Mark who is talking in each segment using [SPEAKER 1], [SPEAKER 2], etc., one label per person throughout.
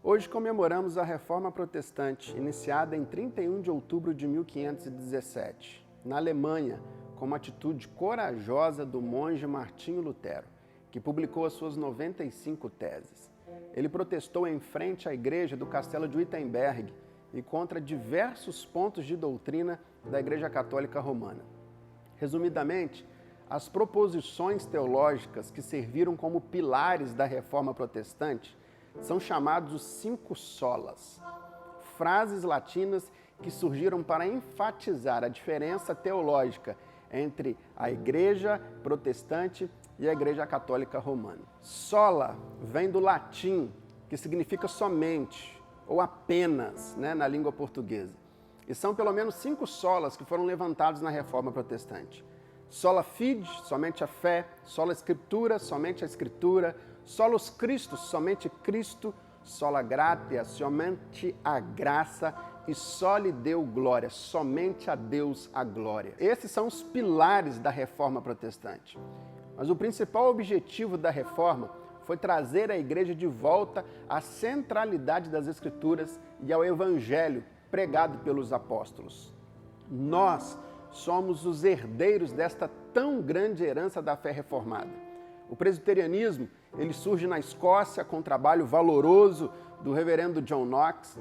[SPEAKER 1] Hoje comemoramos a Reforma Protestante, iniciada em 31 de outubro de 1517, na Alemanha, com uma atitude corajosa do monge Martinho Lutero, que publicou as suas 95 teses. Ele protestou em frente à igreja do Castelo de Wittenberg e contra diversos pontos de doutrina da Igreja Católica Romana. Resumidamente, as proposições teológicas que serviram como pilares da Reforma Protestante são chamados os 5 solas, frases latinas que surgiram para enfatizar a diferença teológica entre a Igreja Protestante e a Igreja Católica Romana. Sola vem do latim, que significa somente ou apenas, na língua portuguesa. E são pelo menos 5 solas que foram levantados na Reforma Protestante. Sola fide, somente a fé; sola scriptura, somente a Escritura; solos Christus, somente Cristo; sola gratia, somente a graça; e soli Deo glória, somente a Deus a glória. Esses são os pilares da Reforma Protestante. Mas o principal objetivo da Reforma foi trazer a Igreja de volta à centralidade das Escrituras e ao Evangelho pregado pelos apóstolos. Nós somos os herdeiros desta tão grande herança da fé reformada. O presbiterianismo, ele surge na Escócia com um trabalho valoroso do reverendo John Knox,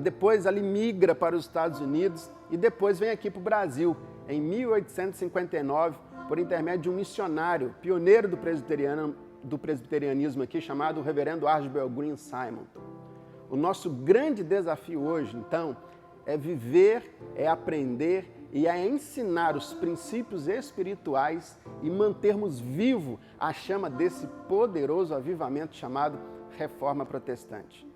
[SPEAKER 1] depois ele migra para os Estados Unidos e depois vem aqui para o Brasil, em 1859, por intermédio de um missionário, pioneiro do presbiterianismo aqui, chamado reverendo Archibald Green Simonton. O nosso grande desafio hoje, então, é viver, é aprender e é ensinar os princípios espirituais e mantermos vivo a chama desse poderoso avivamento chamado Reforma Protestante.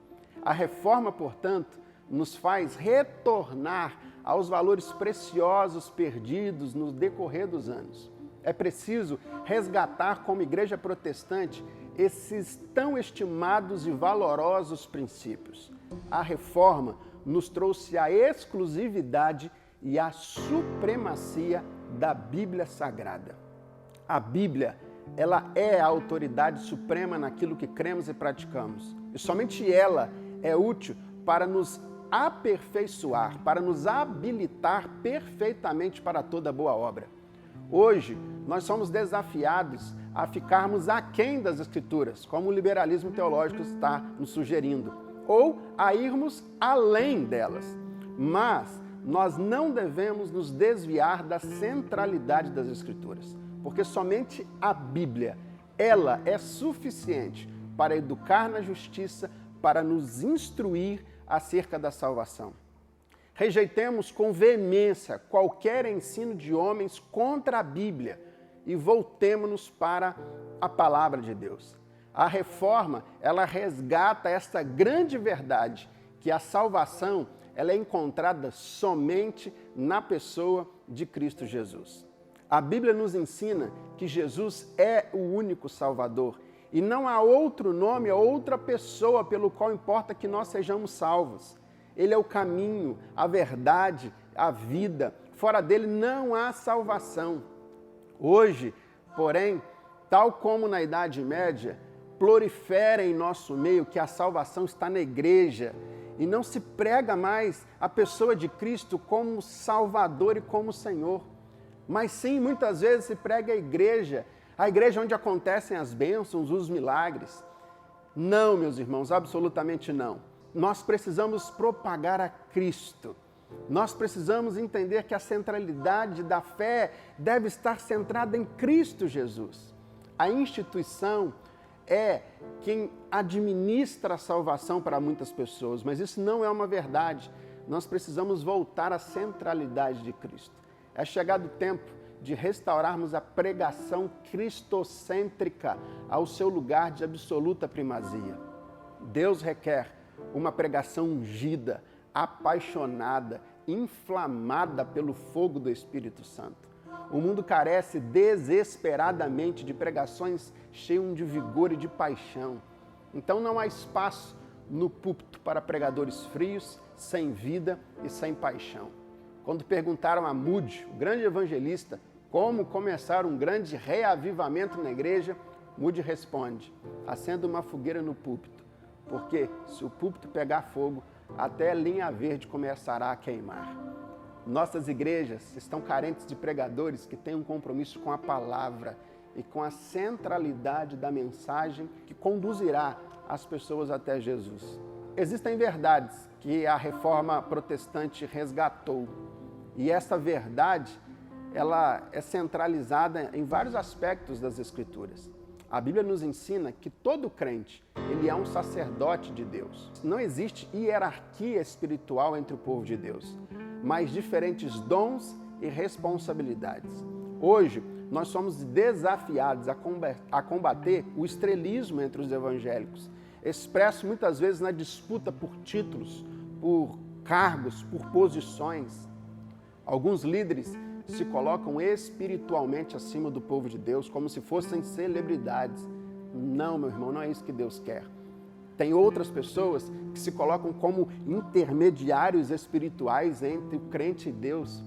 [SPEAKER 1] A Reforma, portanto, nos faz retornar aos valores preciosos perdidos no decorrer dos anos. É preciso resgatar como Igreja Protestante esses tão estimados e valorosos princípios. A Reforma nos trouxe a exclusividade e a supremacia da Bíblia Sagrada. A Bíblia, ela é a autoridade suprema naquilo que cremos e praticamos. E somente ela é útil para nos aperfeiçoar, para nos habilitar perfeitamente para toda boa obra. Hoje, nós somos desafiados a ficarmos aquém das Escrituras, como o liberalismo teológico está nos sugerindo, ou a irmos além delas. Mas nós não devemos nos desviar da centralidade das Escrituras, porque somente a Bíblia, ela é suficiente para educar na justiça, para nos instruir acerca da salvação. Rejeitemos com veemência qualquer ensino de homens contra a Bíblia e voltemo-nos para a palavra de Deus. A Reforma, ela resgata esta grande verdade, que a salvação ela é encontrada somente na pessoa de Cristo Jesus. A Bíblia nos ensina que Jesus é o único Salvador e não há outro nome ou outra pessoa pelo qual importa que nós sejamos salvos. Ele é o caminho, a verdade, a vida. Fora dele não há salvação. Hoje, porém, tal como na Idade Média, prolifera em nosso meio que a salvação está na igreja e não se prega mais a pessoa de Cristo como Salvador e como Senhor. Mas sim, muitas vezes se prega a igreja onde acontecem as bênçãos, os milagres. Não, meus irmãos, absolutamente não. Nós precisamos propagar a Cristo. Nós precisamos entender que a centralidade da fé deve estar centrada em Cristo Jesus. A instituição é quem administra a salvação para muitas pessoas, mas isso não é uma verdade. Nós precisamos voltar à centralidade de Cristo. É chegado o tempo de restaurarmos a pregação cristocêntrica ao seu lugar de absoluta primazia. Deus requer uma pregação ungida, apaixonada, inflamada pelo fogo do Espírito Santo. O mundo carece desesperadamente de pregações cheias de vigor e de paixão. Então não há espaço no púlpito para pregadores frios, sem vida e sem paixão. Quando perguntaram a Moody, o grande evangelista, como começar um grande reavivamento na igreja, Moody responde: acenda uma fogueira no púlpito, porque se o púlpito pegar fogo, até a linha verde começará a queimar. Nossas igrejas estão carentes de pregadores que têm um compromisso com a palavra e com a centralidade da mensagem que conduzirá as pessoas até Jesus. Existem verdades que a reforma protestante resgatou, e essa verdade ela é centralizada em vários aspectos das Escrituras. A Bíblia nos ensina que todo crente, ele é um sacerdote de Deus. Não existe hierarquia espiritual entre o povo de Deus, mas diferentes dons e responsabilidades. Hoje, nós somos desafiados a combater o estrelismo entre os evangélicos, expresso muitas vezes na disputa por títulos, por cargos, por posições. Alguns líderes se colocam espiritualmente acima do povo de Deus, como se fossem celebridades. Não, meu irmão, não é isso que Deus quer. Tem outras pessoas que se colocam como intermediários espirituais entre o crente e Deus,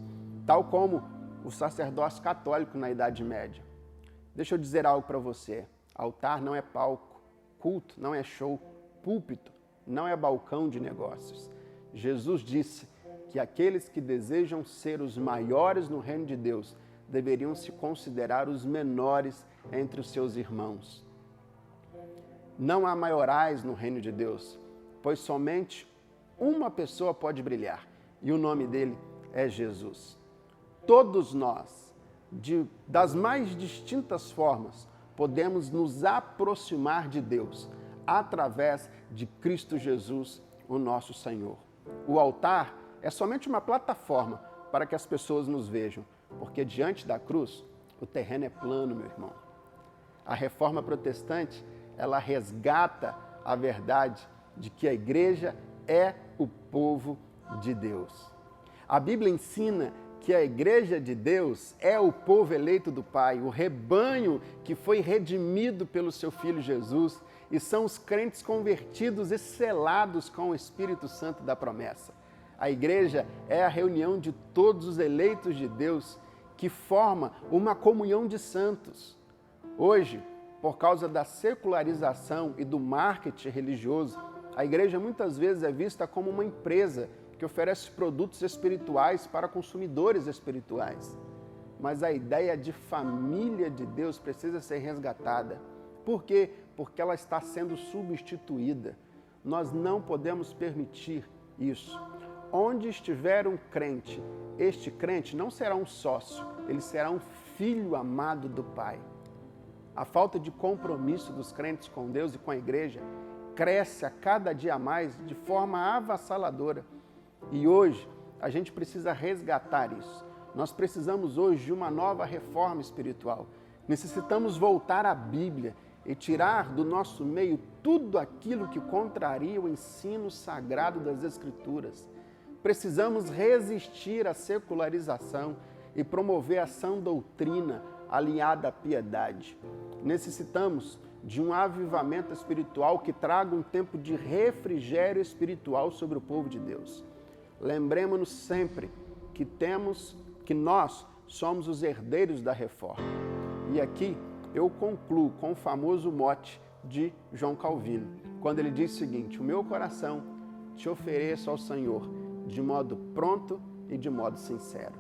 [SPEAKER 1] tal como o sacerdócio católico na Idade Média. Deixa eu dizer algo para você. Altar não é palco, culto não é show, púlpito não é balcão de negócios. Jesus disse que aqueles que desejam ser os maiores no reino de Deus deveriam se considerar os menores entre os seus irmãos. Não há maiorais no reino de Deus, pois somente uma pessoa pode brilhar, e o nome dele é Jesus. Todos nós, das mais distintas formas, podemos nos aproximar de Deus através de Cristo Jesus, o nosso Senhor. O altar é somente uma plataforma para que as pessoas nos vejam, porque diante da cruz, o terreno é plano, meu irmão. A reforma protestante, ela resgata a verdade de que a igreja é o povo de Deus. A Bíblia ensina que a igreja de Deus é o povo eleito do Pai, o rebanho que foi redimido pelo seu Filho Jesus, e são os crentes convertidos e selados com o Espírito Santo da promessa. A igreja é a reunião de todos os eleitos de Deus que forma uma comunhão de santos. Hoje, por causa da secularização e do marketing religioso, a igreja muitas vezes é vista como uma empresa que oferece produtos espirituais para consumidores espirituais. Mas a ideia de família de Deus precisa ser resgatada. Por quê? Porque ela está sendo substituída. Nós não podemos permitir isso. Onde estiver um crente, este crente não será um sócio, ele será um filho amado do Pai. A falta de compromisso dos crentes com Deus e com a igreja cresce a cada dia mais de forma avassaladora. E hoje a gente precisa resgatar isso. Nós precisamos hoje de uma nova reforma espiritual. Necessitamos voltar à Bíblia e tirar do nosso meio tudo aquilo que contraria o ensino sagrado das Escrituras. Precisamos resistir à secularização e promover a sã doutrina alinhada à piedade. Necessitamos de um avivamento espiritual que traga um tempo de refrigério espiritual sobre o povo de Deus. Lembremos-nos sempre que nós somos os herdeiros da reforma. E aqui eu concluo com o famoso mote de João Calvino, quando ele diz o seguinte: o meu coração te ofereço ao Senhor de modo pronto e de modo sincero.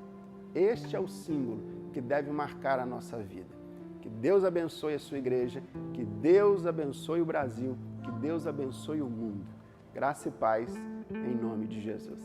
[SPEAKER 1] Este é o símbolo que deve marcar a nossa vida. Que Deus abençoe a sua igreja, que Deus abençoe o Brasil, que Deus abençoe o mundo. Graça e paz em nome de Jesus.